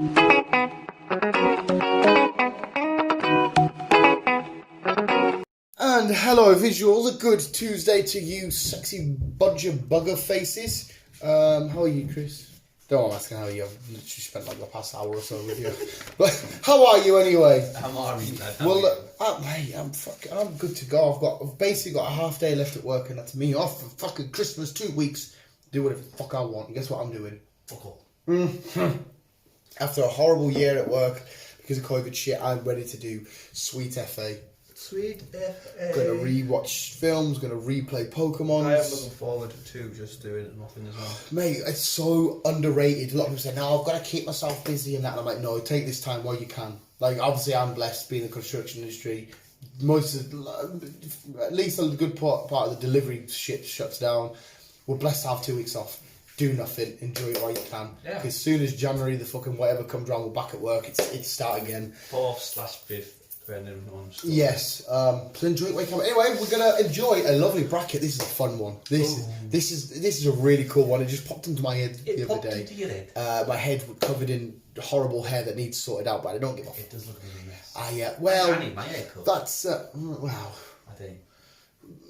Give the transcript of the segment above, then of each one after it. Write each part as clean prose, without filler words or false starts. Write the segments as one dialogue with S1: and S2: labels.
S1: And hello visuals, a good Tuesday to you sexy bunch of bugger faces. How are you, Chris? Don't want to ask how you have literally spent like the past hour or so with you. But how are you anyway?
S2: I'm alright, Dad.
S1: Mate, I'm good to go. I've basically got a half day left at work and that's me off for fucking Christmas, 2 weeks. Do whatever the fuck I want. And guess what I'm doing?
S2: Fuck all.
S1: After a horrible year at work because of COVID shit, I'm ready to do Sweet FA.
S2: Sweet FA.
S1: Gonna rewatch films, gonna replay Pokemon.
S2: I am looking forward to just doing nothing as well.
S1: Mate, it's so underrated. A lot of people say, no, I've got to keep myself busy and that. And I'm like, no, take this time while you can. Like, obviously, I'm blessed being in the construction industry. At least a good part of the delivery shit shuts down. We're blessed to have 2 weeks off. Do nothing, enjoy it while you can.
S2: Yeah.
S1: Because as soon as January, the fucking whatever comes around, we're back at work. It's start again.
S2: 4/5.
S1: Yes, so enjoy it while you can. Anyway, we're gonna enjoy a lovely bracket. This is a fun one. This is a really cool one. It just popped into my head the other day.
S2: Into your head.
S1: My head was covered in horrible hair that needs sorted out, but I don't give a.
S2: It does look really mess.
S1: Well,
S2: I need my hair cut.
S1: that's wow.
S2: I think.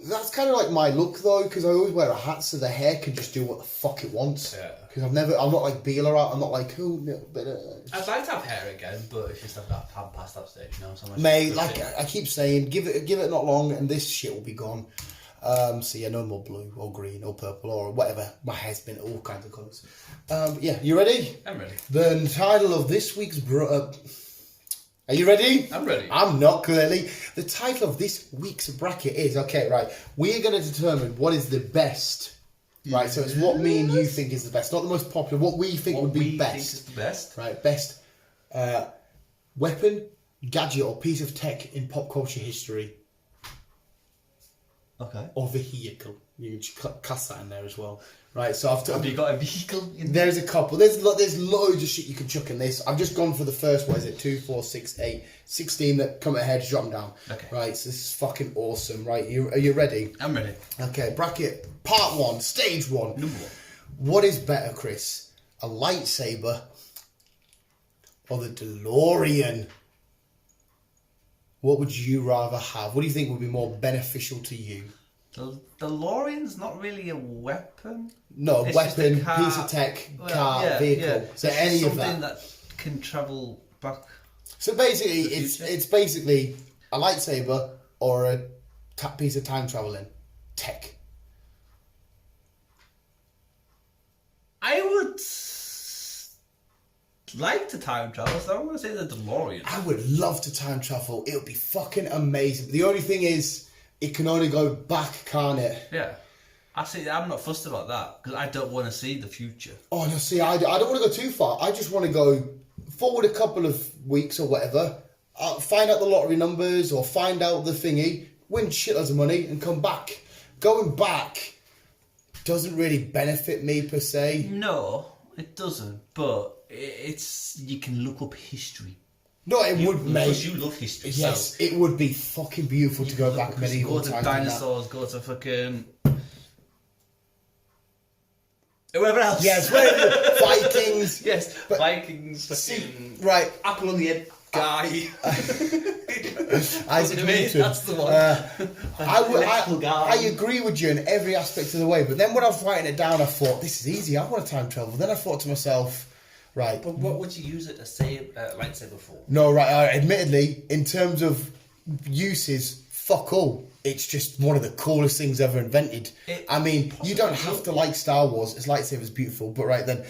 S1: That's kind of like my look though, because I always wear a hat so the hair can just do what the fuck it wants.
S2: Yeah.
S1: Because I'm not like Beeler out. I'm not like but.
S2: I'd like to have hair again, but it's just I've past that stage now. So
S1: Mate, like I keep saying, give it not long, and this shit will be gone. So yeah, no more blue or green or purple or whatever. My hair's been all kinds of colours. Yeah, you ready?
S2: I'm ready.
S1: The title of this week's are you ready?
S2: I'm ready.
S1: I'm not, clearly. The title of this week's bracket is, okay, right, we're going to determine what is the best, right? So it's what me and you think is the best, not the most popular, what we think would be best.
S2: Think is the best.
S1: Right, best weapon, gadget or piece of tech in pop culture history.
S2: Okay.
S1: Or vehicle. You can cast that in there as well. Right, so
S2: have you got a vehicle?
S1: There's a couple. There's loads of shit you can chuck in this. I've just gone for the first, 2, 4, 6, 8, 16 that come ahead, drop them down.
S2: Okay.
S1: Right, so this is fucking awesome. Right, are you ready?
S2: I'm ready.
S1: Okay, bracket, part 1, stage 1.
S2: Number 1.
S1: What is better, Chris? A lightsaber or the DeLorean? What would you rather have? What do you think would be more beneficial to you?
S2: The DeLorean's not really a weapon.
S1: No,
S2: It's
S1: weapon,
S2: just a car,
S1: piece of tech, car, vehicle.
S2: Yeah.
S1: So
S2: It's
S1: any of
S2: something
S1: that.
S2: that can travel back.
S1: So basically,
S2: The future?
S1: it's basically a lightsaber or a piece of time traveling tech.
S2: I would like to time travel, so I'm going to say the DeLorean.
S1: I would love to time travel. It would be fucking amazing. But the only thing is, it can only go back, can't it?
S2: Yeah. I'm not fussed about that because I don't want to see the future.
S1: Oh no, see, I don't want to go too far. I just want to go forward a couple of weeks or whatever, find out the lottery numbers or find out the thingy, win shitloads of money and come back. Going back doesn't really benefit me per se.
S2: No, it doesn't. But you can look up history.
S1: No, it would, mate.
S2: Because you love history.
S1: Yes,
S2: so
S1: it would be fucking beautiful to go back medieval
S2: Go to
S1: times.
S2: dinosaurs, go to fucking whoever else.
S1: Yes, Vikings.
S2: Yes,
S1: But
S2: Vikings.
S1: see,
S2: Fucking
S1: right.
S2: apple on the head guy.
S1: Isaac Newton.
S2: That's the one.
S1: I agree with you in every aspect of the way, but then when I was writing it down, I thought, this is easy, I want to time travel. Then I thought to myself, right.
S2: But what would you use it to save lightsaber for?
S1: No, right, admittedly, in terms of uses, fuck all. It's just one of the coolest things ever invented. You don't have to like Star Wars, his lightsaber's beautiful, but right then,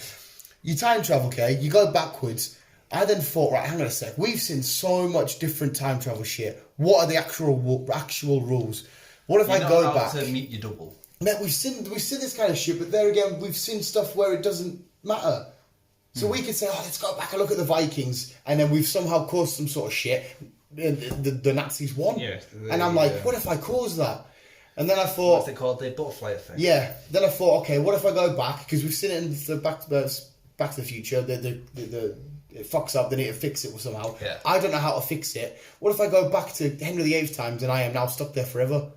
S1: you time travel, okay, you go backwards. I then thought, right, hang on a sec, we've seen so much different time travel shit. What are the actual rules? What if I go back?
S2: To meet your double.
S1: Mate, we've seen this kind of shit, but there again, we've seen stuff where it doesn't matter. So we could say, oh, let's go back and look at the Vikings, and then we've somehow caused some sort of shit. The Nazis won.
S2: Yeah,
S1: and I'm like, what if I caused that? And then I thought...
S2: What's it called? The butterfly effect.
S1: Yeah. Then I thought, okay, what if I go back? Because we've seen it in the Back to the Future. It fucks up, they need to fix it somehow.
S2: Yeah.
S1: I don't know how to fix it. What if I go back to Henry VIII times and I am now stuck there forever?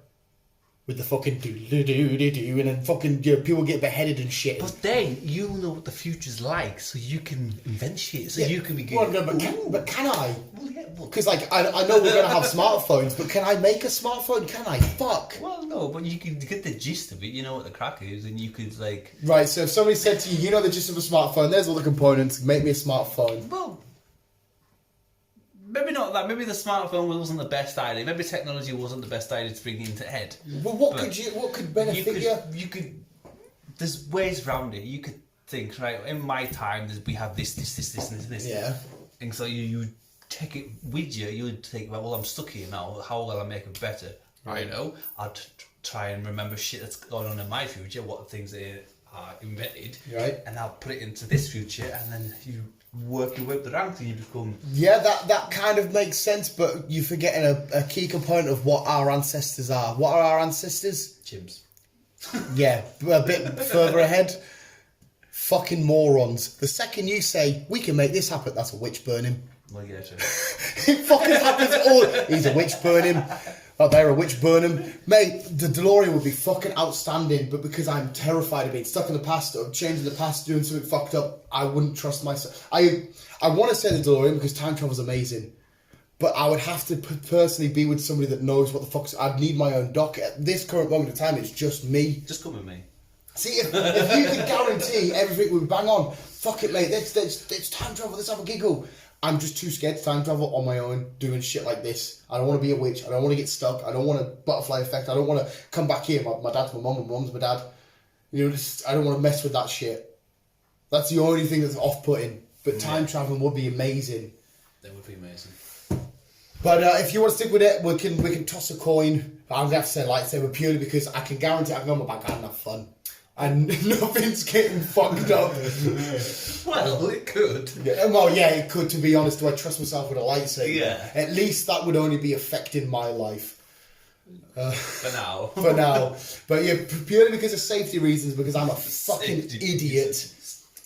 S1: with the fucking do, and then fucking people get beheaded and shit.
S2: But then you know what the future's like, so you can invent shit. So you can be good.
S1: Well, no, but can I?
S2: Well, yeah,
S1: Because like I know we're gonna have smartphones, but can I make a smartphone? Can I? Fuck.
S2: well, no, but you can get the gist of it. You know what the crack is, and you could like.
S1: Right. So if somebody said to you, you know the gist of a smartphone. There's all the components. Make me a smartphone.
S2: Well, maybe not that. Maybe the smartphone wasn't the best idea. Maybe technology wasn't the best idea to bring into head.
S1: Well, what could benefit you?
S2: You could. There's ways around it. You could think, right, in my time, we have this, and this.
S1: Yeah.
S2: And so you take it with you. You would think, well, I'm stuck here now. How will I make it better?
S1: Right.
S2: You know, I'd try and remember shit that's going on in my future, what things that are invented,
S1: Right.
S2: and I'll put it into this future, and then you work your way up the ranks and you become.
S1: Yeah, that kind of makes sense, but you're forgetting a key component of what our ancestors are. What are our ancestors?
S2: Chimps.
S1: Yeah, a bit further ahead. Fucking morons. The second you say, we can make this happen, that's a witch burn him.
S2: Well, yeah, true.
S1: It fucking happens all. He's a witch burn him. Oh, they're a witch burn him. Mate, the DeLorean would be fucking outstanding, but because I'm terrified of being stuck in the past or changing the past, doing something fucked up, I wouldn't trust myself. I want to say the DeLorean because time travel's amazing. But I would have to personally be with somebody that knows what the fuck's... I'd need my own doc. At this current moment of time, it's just me.
S2: Just come with me.
S1: See, if you could guarantee everything would bang on, fuck it, mate, let's time travel, let's have a giggle. I'm just too scared to time travel on my own, doing shit like this. I don't want to be a witch. I don't want to get stuck. I don't want a butterfly effect. I don't want to come back here. My dad's my mum, my mum's my dad. You know, I don't want to mess with that shit. That's the only thing that's off-putting. But time traveling would be amazing.
S2: That would be amazing.
S1: But if you want to stick with it, we can toss a coin. But I'm going to have to say lightsaber purely because I can guarantee I can go in my bag and have fun. And nothing's getting fucked up.
S2: Well, it could.
S1: Yeah, well, yeah, it could, to be honest. Do I trust myself with a lightsaber?
S2: Yeah.
S1: At least that would only be affecting my life.
S2: For now.
S1: For now. But yeah, purely because of safety reasons, because I'm a fucking idiot.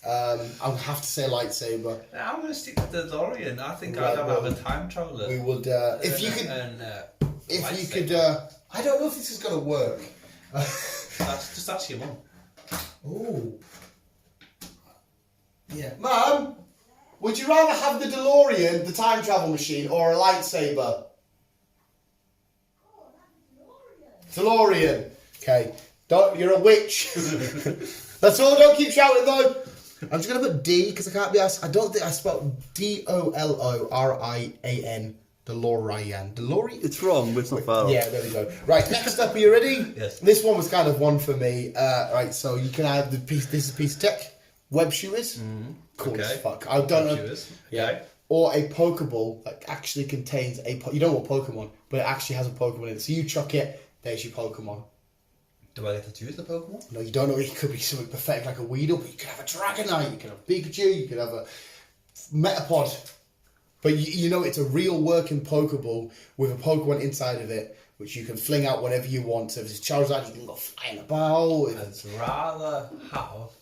S1: I'll have to say lightsaber.
S2: I'm going to stick with the DeLorean. I think I'd have a time traveller.
S1: We would, if you could, I don't know if this is going to work.
S2: Just ask your mum.
S1: Oh. Yeah. Mum, would you rather have the DeLorean, the time travel machine, or a lightsaber? DeLorean. Okay. You're a witch. That's all. Don't keep shouting though. I'm just gonna put D because I can't be asked. I don't think I spelled DOLORIAN. DeLorean.
S2: It's wrong, but it's not far off.
S1: Yeah, there we go. Right, next up, are you ready?
S2: Yes.
S1: This one was kind of one for me. Right, so you can have the piece. This is a piece of tech. Web shooters. Cool as fuck. I don't know.
S2: Shooters.
S1: Yeah.
S2: Okay.
S1: Or a Pokeball that actually contains you don't want Pokemon, but it actually has a Pokemon in it. So you chuck it. There's your Pokemon.
S2: Do I get to choose the Pokemon?
S1: No, you don't know. It could be something pathetic like a Weedle, but you could have a Dragonite, you could have Pikachu, you could have a Metapod. But you know it's a real working Pokeball with a Pokemon inside of it, which you can fling out whenever you want. So if it's Charizard, you can go flying about.
S2: I'd rather have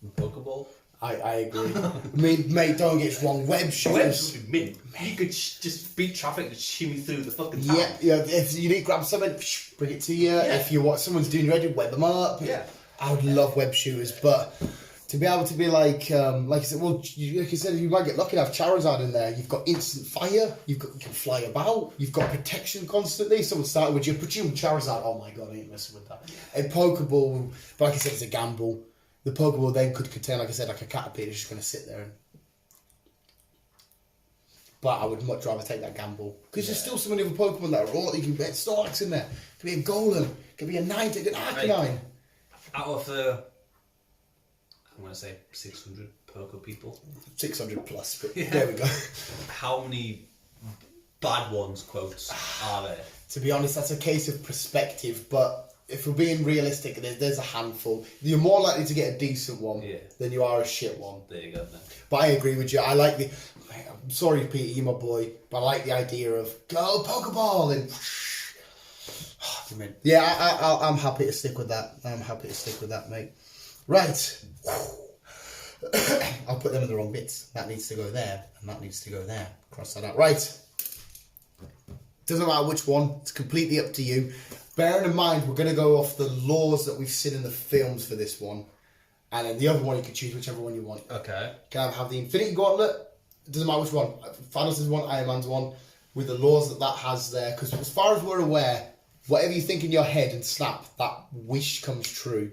S2: a Pokeball.
S1: I agree. I mean, mate, don't get us wrong. Web shooters.
S2: You could just beat traffic and shimmy through the fucking town.
S1: Yeah. If you need to grab something, bring it to you.
S2: Yeah.
S1: If you want someone's doing ready, web them up.
S2: Yeah.
S1: I would love web shooters, but to be able to be like I said, well, like you said, you might get lucky to have Charizard in there. You've got instant fire. You can fly about. You've got protection constantly. Someone started with you, put you in Charizard. Oh my god, I ain't messing with that. A Pokeball, but like I said, it's a gamble. The Pokeball then could contain, like I said, like a Caterpillar just going to sit there. But I would much rather take that gamble. Because there's still so many other Pokemon that are raw. You can get Snorlax in there. It could be a Golem. It could be a Ninetale, an Arcanine.
S2: Out of the, I'm going to say 600 Poke people.
S1: 600 plus, but
S2: Yeah.
S1: there we go.
S2: How many bad ones, quotes, are there?
S1: To be honest, that's a case of perspective, but if we're being realistic, there's a handful. You're more likely to get a decent one than you are a shit one.
S2: There you go then.
S1: But I agree with you. I like the... I'm sorry, Peter, you're my boy, but I like the idea of go Pokeball and... Yeah, I'm happy to stick with that. I'm happy to stick with that, mate. Right. I'll put them in the wrong bits. That needs to go there, and that needs to go there. Cross that out. Right. Doesn't matter which one. It's completely up to you. bearing in mind we're going to go off the laws that we've seen in the films for this one, and then the other one you can choose whichever one you want.
S2: Okay.
S1: Can I have the Infinity Gauntlet? It doesn't matter which one. Thanos' one, Iron Man's one, with the laws that has there. Because as far as we're aware, whatever you think in your head and snap, that wish comes true.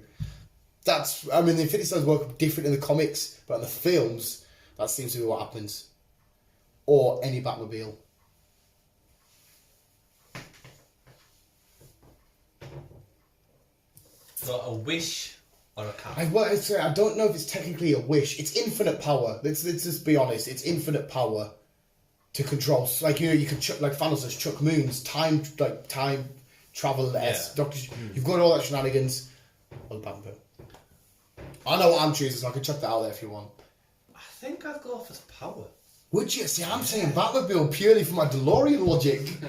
S1: The Infinity Stones work different in the comics, but in the films, that seems to be what happens. Or any Batmobile.
S2: So a wish or a car?
S1: I don't know if it's technically a wish. It's infinite power. Let's just be honest. It's infinite power to control. Like, you can chuck, like Thanos has chuck moons, time travel. You've got all that shenanigans. Or the Batmobile. I know what I'm choosing, so I can chuck that out there if you want.
S2: I think I'd go for power.
S1: Would you? See, I'm saying Batmobile purely for my DeLorean logic.
S2: No,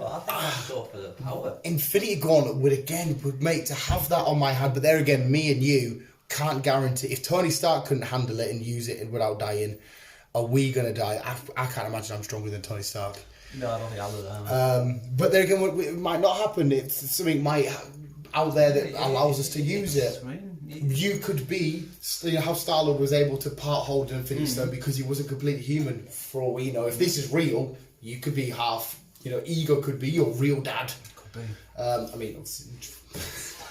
S2: I think I'd go for the power.
S1: Infinity Gauntlet would make to have that on my hand, but there again, me and you can't guarantee. If Tony Stark couldn't handle it and use it without dying, are we going to die? I can't imagine I'm stronger than Tony Stark.
S2: No, I don't think either of them.
S1: But there again, it might not happen. It's something out there that allows us to use it. You could be, how Star-Lord was able to hold an Infinity Stone because he wasn't completely human. For all we know, if this is real, you could be half. Ego could be your real dad. Could be.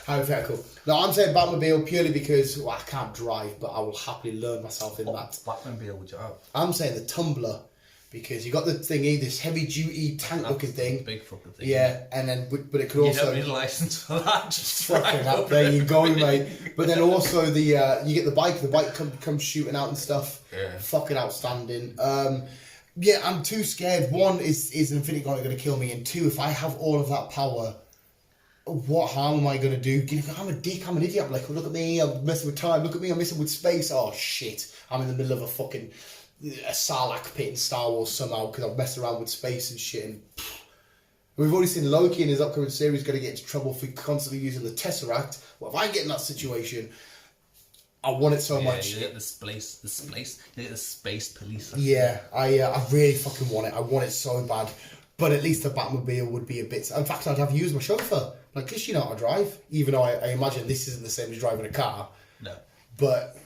S1: Hypothetical. No, I'm saying Batmobile purely because I can't drive, but I will happily learn myself in that.
S2: Batmobile would you have?
S1: I'm saying the Tumbler. Because you got the thingy, this heavy-duty tank-looking thing.
S2: Big fucking thing.
S1: Yeah, and then but it could also.
S2: You don't need a license for that. Just
S1: fucking up there you go, mate. But then also you get the bike. The bike comes shooting out and stuff.
S2: Yeah.
S1: Fucking outstanding. Yeah, I'm too scared. One is Infinity Gauntlet going to kill me, and two, if I have all of that power, what harm am I going to do? I'm a dick. I'm an idiot. I'm like, oh, look at me. I'm messing with time. Look at me. I'm messing with space. Oh shit! I'm in the middle of a Sarlacc pit in Star Wars somehow because I've messed around with space and shit. And we've already seen Loki in his upcoming series going to get into trouble for constantly using the Tesseract. Well, if I get in that situation, I want it so much.
S2: You get the space. You get the space police.
S1: Yeah, I really fucking want it. I want it so bad. But at least the Batmobile would be a bit. In fact, I'd have used my chauffeur. Like, because you know how to drive. Even though I imagine this isn't the same as driving a car.
S2: No.
S1: But.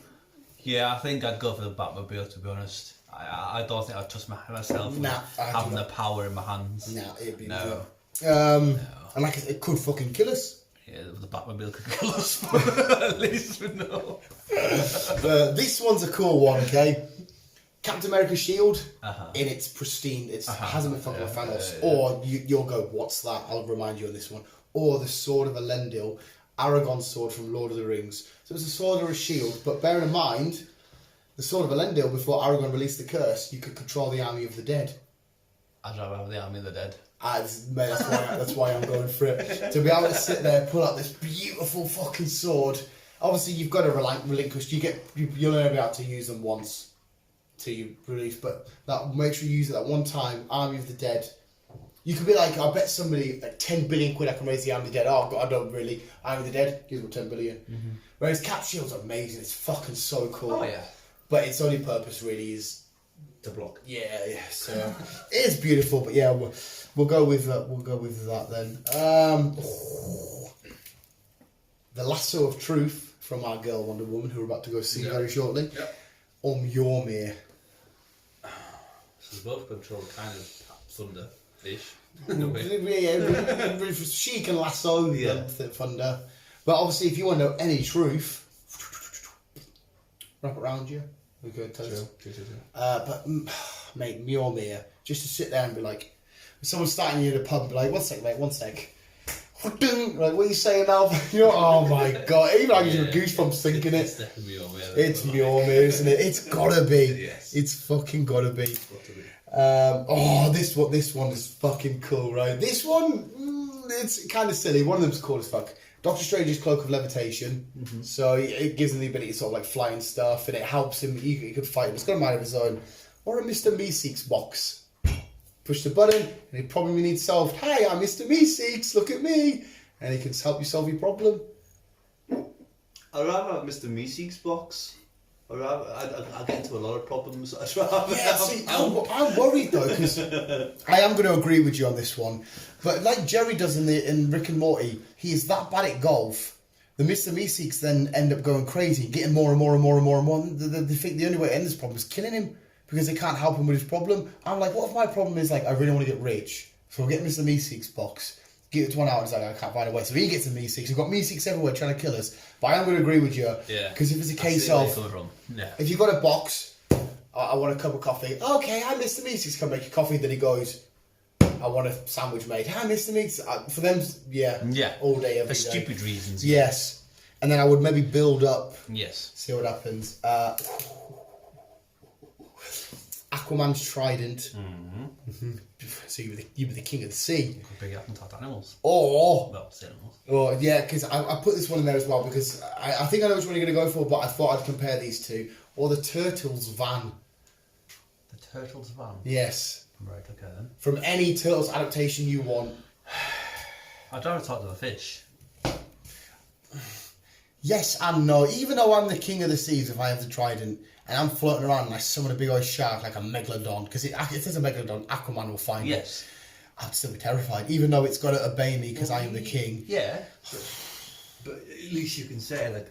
S2: Yeah, I think I'd go for the Batmobile, to be honest. I don't think I'd trust myself having the power in my hands.
S1: Nah, it'd be
S2: no.
S1: And like it could fucking kill us.
S2: Yeah, the Batmobile could kill us, but at least we know.
S1: This one's a cool one, okay? Captain America's shield in its pristine, it hasn't been fucked with Thanos. Or you'll go, what's that? I'll remind you on this one. Or the Sword of Elendil, Aragorn's sword from Lord of the Rings. So it's a sword or a shield, but bear in mind, the Sword of Elendil, before Aragorn released the curse, you could control the army of the dead.
S2: I'd rather have the army of the dead.
S1: That's why I'm going for it. To be able to sit there, pull out this beautiful fucking sword. Obviously, you've got to relinquish. You'll only be able to use them once till you release, but make sure you use it that one time. Army of the Dead. You could be like, I bet somebody like 10 billion quid I can raise the Army of the Dead. Oh God, I don't really. Army of the Dead gives them 10 billion. Mm-hmm. Whereas Cap Shield's amazing. It's fucking so cool.
S2: Oh yeah.
S1: But its only purpose really is
S2: to block.
S1: Yeah. So it is beautiful, but yeah, we'll go with that then. The Lasso of Truth from our girl Wonder Woman, who we're about to go see very shortly.
S2: Yep.
S1: Mjolnir.
S2: So they both control kind of thunder-ish.
S1: She can lasso the thunder. But obviously, if you want to know any truth, wrap it around you. We're good, True. But, mate, Mjolnir, just to sit there and be like, someone's starting you in a pub and be like, one sec, mate, one sec. Like, what are you saying now? Oh my God. Even I get goosebumps thinking it. It's definitely Mjolnir. It's Mjolnir, isn't it? It's gotta be. Yes. It's fucking gotta be. This one is fucking cool, right? This one, it's kind of silly. One of them's cool as fuck. Doctor Strange's Cloak of Levitation. Mm-hmm. So it gives him the ability to sort of like fly and stuff, and it helps him. He could fight him. It's got a mind of his own. Or a Mr. Meeseeks box. Push the button, and it probably needs solved. Hey, I'm Mr. Meeseeks, look at me. And he can help you solve your problem.
S3: I'd rather have Mr. Meeseeks box.
S2: I get into a lot of problems.
S1: I'm worried though, because I am going to agree with you on this one. But like Jerry does in Rick and Morty, he is that bad at golf. The Mr. Meeseeks then end up going crazy, getting more and more and more and more and more. They think the only way to end this problem is killing him because they can't help him with his problem. I'm like, what if my problem is like I really want to get rich? So I'll get Mr. Meeseeks box. Get it to 1 hour, and it's like, I can't find a way. So he gets a Meeseeks. We've got Meeseeks everywhere trying to kill us. But I am going to agree with you.
S2: Yeah.
S1: Because if it's a case of, if you've got a box, I want a cup of coffee. Okay, hi, Mr. Meeseeks, come make your coffee. Then he goes, I want a sandwich made. Hi, Mr. Meeseeks. For them, all day, every day.
S2: For stupid reasons.
S1: Yes. And then I would maybe build up.
S2: Yes.
S1: See what happens. Aquaman's trident. Mm-hmm. So you were the king of the sea.
S2: You could bring it up and talk animals.
S1: Well,
S2: animals.
S1: Oh, yeah, because I put this one in there as well because I think I know which one you're going to go for, but I thought I'd compare these two. Or the Turtles van.
S2: The Turtles van?
S1: Yes.
S2: Right, okay then.
S1: From any Turtles adaptation you want.
S2: I'd rather talk to the fish.
S1: Yes and no. Even though I'm the king of the seas, if I have the trident, and I'm floating around and I summon a big old shark like a megalodon, because if there's a megalodon, Aquaman will find it. I'd still be terrified, even though it's got to obey me because I am the king.
S2: Yeah, but at least you can say like,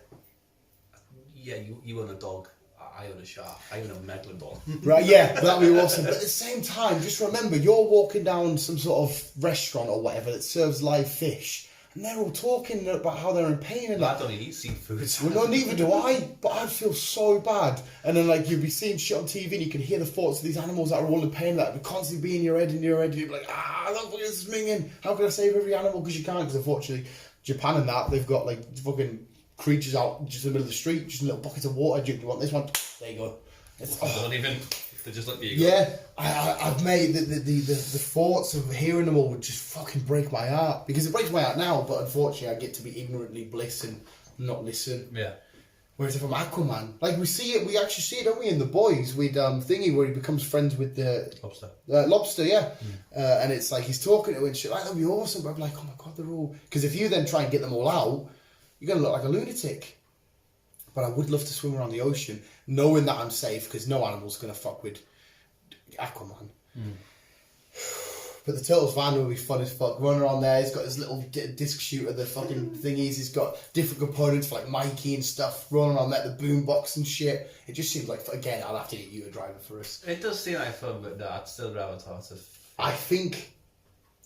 S2: yeah, you own a dog, I own a shark, I own a megalodon.
S1: Right, yeah, that'd be awesome. But at the same time, just remember, you're walking down some sort of restaurant or whatever that serves live fish. And they're all talking about how they're in pain and
S2: I don't eat seafood.
S1: Well, no, neither do I. But I'd feel so bad. And then, like, you'd be seeing shit on TV and you can hear the thoughts of these animals that are all in pain that would constantly be in your head and you'd be like, look, this is minging. How can I save every animal? Because you can't. Because unfortunately, Japan and that, they've got like fucking creatures out just in the middle of the street, just in little buckets of water. Do you want this one? There you go.
S2: Don't even. They just let me go.
S1: Yeah, I've made the thoughts of hearing them all would just fucking break my heart because it breaks my heart now. But unfortunately, I get to be ignorantly bliss and not listen.
S2: Yeah.
S1: Whereas if I'm Aquaman, like we actually see it, don't we, in The Boys with Thingy where he becomes friends with the lobster, yeah. And it's like he's talking to it and shit. Like that'd be awesome. But I'm like, oh my god, they're all because if you then try and get them all out, you're gonna look like a lunatic. But I would love to swim around the ocean, knowing that I'm safe, because no animal's going to fuck with Aquaman. But the Turtles van will be fun as fuck. Running around there, he's got his little disc shooter, the fucking thingies. He's got different components for like Mikey and stuff. Running around there, the boombox and shit. It just seems like, again, I'll have to get you a driver for us.
S2: It does seem like fun, but no, I'd still rather talk to fish.
S1: I think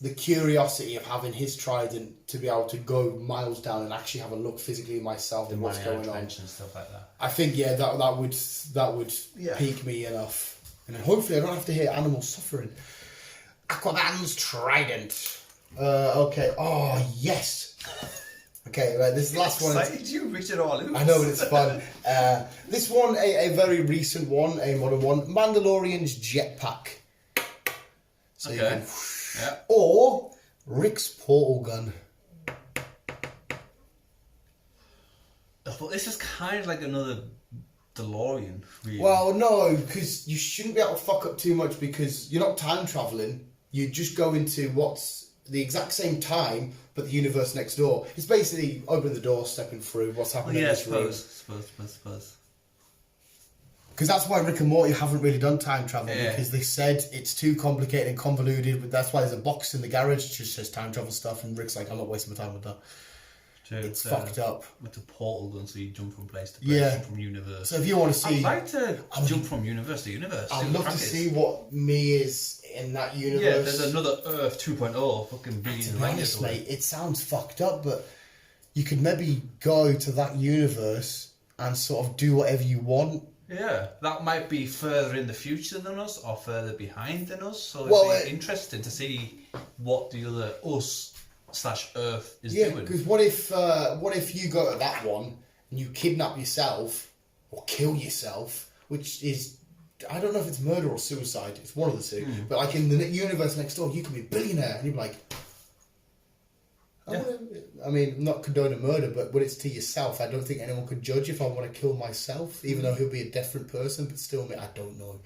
S1: the curiosity of having his trident to be able to go miles down and actually have a look physically myself and what's going on
S2: and stuff like that.
S1: I think that would pique me enough, and then hopefully I don't have to hear animals suffering. Aquaman's trident. Okay. Oh yes. Okay. Right. This last one.
S2: Excited you reach it all out.
S1: I know, but it's fun. This one, a very recent one, a modern one. Mandalorian's jetpack. So you can. Yeah. Or Rick's portal gun.
S2: But this is kind of like another DeLorean, really.
S1: Well, no, because you shouldn't be able to fuck up too much because you're not time traveling. You just go into what's the exact same time, but the universe next door. It's basically opening the door, stepping through what's happening in this room.
S2: Suppose.
S1: Because that's why Rick and Morty haven't really done time travel because they said it's too complicated and convoluted. But that's why there's a box in the garage that just says time travel stuff, and Rick's like, I'm not wasting my time with that. True, it's fucked up.
S2: With the portal gun, so you jump from place to place, from universe.
S1: So if you want to see,
S2: I'd like to jump from universe to universe.
S1: I'd love to see what me is in that universe.
S2: Yeah, there's another Earth 2.0, fucking billion light years away.
S1: Mate, it sounds fucked up, but you could maybe go to that universe and sort of do whatever you want.
S2: Yeah, that might be further in the future than us or further behind than us. So it'd be interesting to see what the other us/Earth is doing. Yeah,
S1: because what if you go to that one and you kidnap yourself or kill yourself, which is, I don't know if it's murder or suicide. It's one of the two. But like in the universe next door, you can be a billionaire and you'd be like, I I mean, I'm not condoning murder, but when it's to yourself, I don't think anyone could judge if I want to kill myself, even though he'll be a different person, but still, I don't know.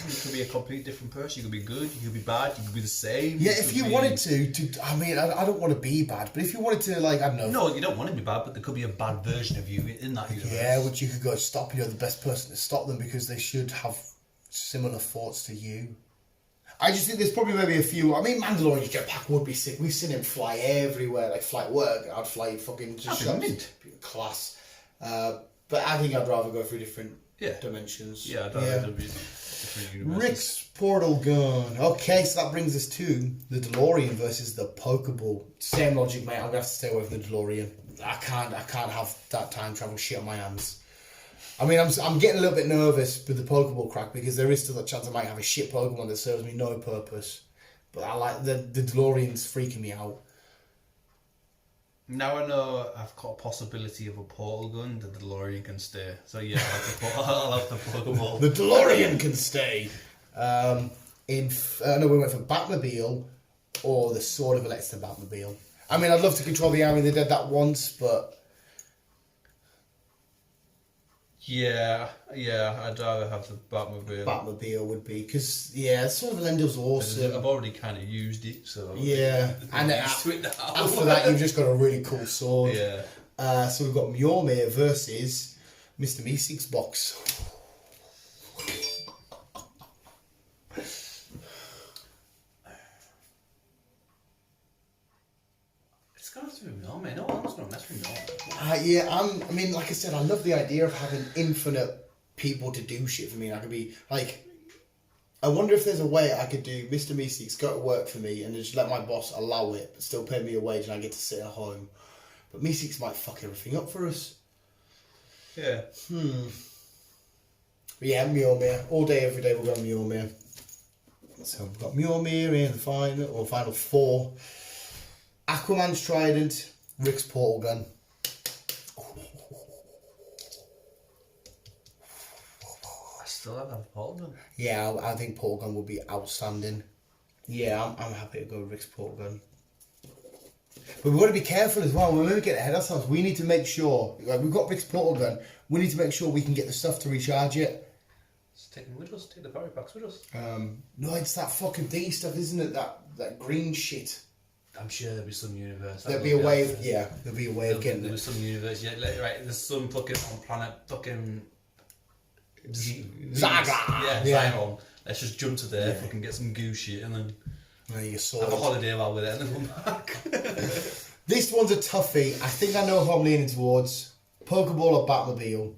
S2: You could be a completely different person. You could be good, you could be bad, you could be the same.
S1: Yeah, if you wanted to, I mean, I don't want to be bad, but if you wanted to, like, I don't know.
S2: No, you don't want to be bad, but there could be a bad version of you in that universe.
S1: Yeah, which you could go stop, you're the best person to stop them because they should have similar thoughts to you. I just think there's probably maybe a few. I mean, Mandalorian's jetpack would be sick. We've seen him fly everywhere, like fly at work. I'd fly fucking to shops. Class. But I think I'd rather go through different dimensions.
S2: Yeah, I'd rather be different universes.
S1: Rick's portal gun. Okay, so that brings us to the DeLorean versus the Pokeball. Same logic, mate. I'm gonna have to stay away from the DeLorean. I can't have that time travel shit on my hands. I mean, I'm getting a little bit nervous with the Pokeball crack because there is still a chance I might have a shit Pokemon that serves me no purpose. But I like the DeLorean's freaking me out.
S2: Now I know I've got a possibility of a portal gun, the DeLorean can stay. So yeah, I'll have the Pokeball.
S1: The DeLorean can stay. No, we went for Batmobile or the Sword of Alexa Batmobile. I mean, I'd love to control the army. They did that once, but...
S2: Yeah, I'd rather have the Batmobile.
S1: Batmobile would be, because, Sword of Elendil's awesome.
S2: I've already kind of used it, so...
S1: Yeah, and after that, you've just got a really cool sword.
S2: Yeah.
S1: So we've got Mjolnir versus Mr. Meeseek's box.
S2: It's going to be Mjolnir. No one's going to mess with Mjolnir.
S1: I mean, like I said, I love the idea of having infinite people to do shit for me. And I could be, like... I wonder if there's a way I could do Mr. Meeseek's go to work for me and just let my boss allow it, but still pay me a wage and I get to sit at home. But Meeseek's might fuck everything up for us.
S2: Yeah.
S1: But yeah, Mjolnir. All day, every day we'll go Mjolnir. So we've got Mjolnir in the final four. Aquaman's Trident, Rick's Portal Gun.
S2: I still have a portal gun.
S1: Yeah, I think Portal Gun would be outstanding. Yeah, I'm happy to go Rick's Portal Gun. But we've got to be careful as well. We're going to get ahead of ourselves. We need to make sure, like, we've got Rick's Portal Gun. We need to make sure we can get the stuff to recharge it.
S2: Just take them with us. Take the power packs with us.
S1: No, it's that fucking thingy stuff, isn't it? That green shit.
S2: I'm sure there'll be some universe.
S1: There'll be a way of getting
S2: There'll be some universe. Yeah, right. There's some fucking on planet fucking
S1: Zaga.
S2: Yeah. Zion. Let's just jump to there, fucking get some goo shit, and then have a holiday while we're there, and then come back.
S1: This one's a toughie. I think I know who I'm leaning towards. Pokeball or Batmobile.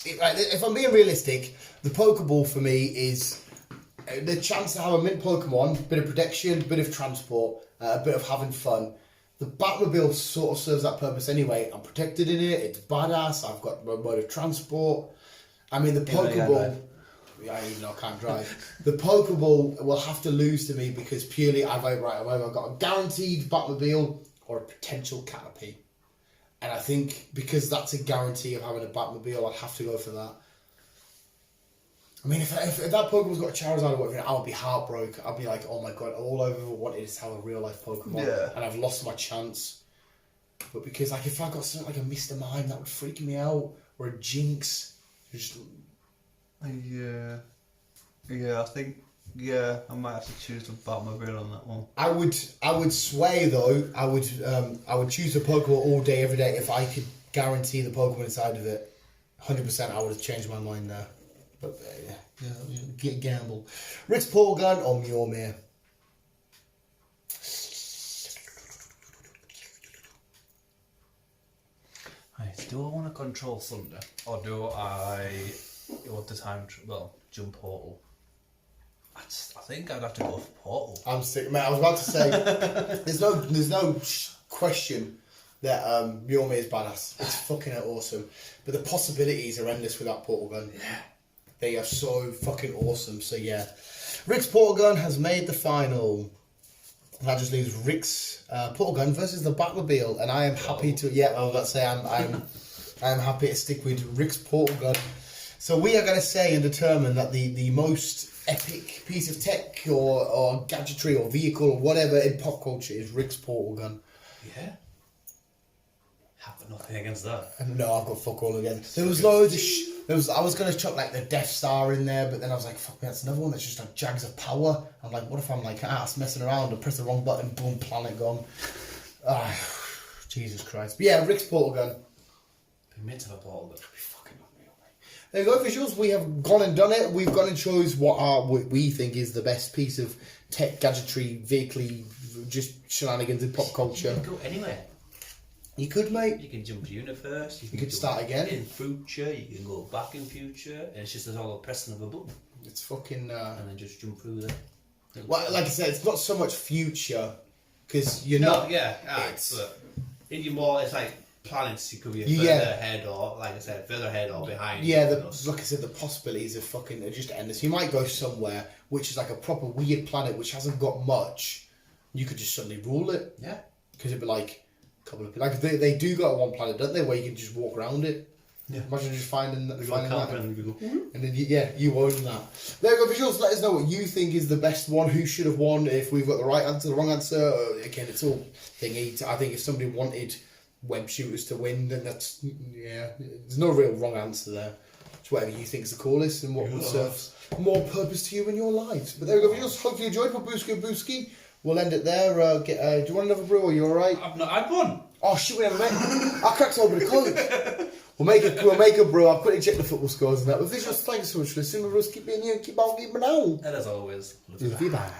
S1: If I'm being realistic, the Pokeball for me is the chance to have a mint Pokemon, bit of protection, bit of transport, a bit of having fun. The Batmobile sort of serves that purpose anyway. I'm protected in it, it's badass, I've got a mode of transport. I mean, the Pokeball... even though I can't drive. The Pokeball will have to lose to me because purely I've either got a guaranteed Batmobile or a potential Caterpie. And I think because that's a guarantee of having a Batmobile, I'd have to go for that. I mean, if that Pokemon's got a Charizard or whatever, I would be heartbroken. I'd be like, oh my god, all I've ever wanted is to have a real life Pokemon, and I've lost my chance. But because like if I got something like a Mr. Mime, that would freak me out, or a Jinx. Just...
S2: Yeah, I think I might have to choose the Batmobile on that one.
S1: I would sway though. I would choose the Pokeball all day, every day if I could guarantee the Pokemon inside of it. 100%, I would have changed my mind there. But get gamble. Rick's Portal Gun or Mjolnir?
S2: Right, do I want to control thunder, or do I want the time jump portal? I think I'd have to go for portal.
S1: I'm sick, mate. I was about to say there's no question that Mjolnir is badass. It's fucking awesome, but the possibilities are endless with that portal gun.
S2: Yeah.
S1: They are so fucking awesome. So yeah, Rick's Portal Gun has made the final. That just leaves Rick's Portal Gun versus the Batmobile, and I am happy to. Yeah, I was about to say I'm happy to stick with Rick's Portal Gun. So we are going to say and determine that the most epic piece of tech or gadgetry or vehicle or whatever in pop culture is Rick's portal gun.
S2: Yeah. Have nothing against that.
S1: No, I've got fuck all again. There was loads of I was going to chuck like the Death Star in there, but then I was like, fuck me, that's another one that's just like Jags of Power. I'm like, what if I'm like ass messing around and press the wrong button, boom, planet gone. Jesus Christ. But yeah, Rick's portal gun.
S2: Be meant to have a portal gun.
S1: There you go, visuals. We have gone and done it. We've gone and chose what we think is the best piece of tech, gadgetry, vehicle, just shenanigans in pop culture.
S2: You can go anywhere.
S1: You could, mate.
S2: You can jump universe.
S1: You could start again.
S2: In future, you can go back in future. And it's just all a pressing of a button.
S1: It's fucking...
S2: and then just jump through there.
S1: Well, like I said, it's not so much future, because you're
S2: no,
S1: not...
S2: Yeah, but in your more, it's like... planets, you could be further ahead or, like I said, further ahead or behind.
S1: Yeah, like I said, the possibilities are fucking are just endless. You might go somewhere which is like a proper weird planet which hasn't got much. You could just suddenly rule it.
S2: Yeah.
S1: Because it'd be like a couple of... Like, they do got one planet, don't they, where you can just walk around it.
S2: Yeah.
S1: Imagine just finding that.
S2: And
S1: then, you own that. There you go, visuals. Let us know what you think is the best one, who should have won, if we've got the right answer, the wrong answer. Again, it's all thingy. I think if somebody wanted... web shooters to win, then that's there's no real wrong answer there. It's whatever you think is the coolest and what will serve more purpose to you in your lives. But there we go, viewers. Hopefully you enjoyed Booski. We'll end it there. Do you want another brew? Are you alright?
S2: I've not had one.
S1: Oh shit, we haven't met. I cracked over the college. We'll make a brew. I'll quickly check the football scores and that. But visuals, thanks so much for listening. Keep being you, keep on keeping on.
S2: And as always,
S1: Goodbye.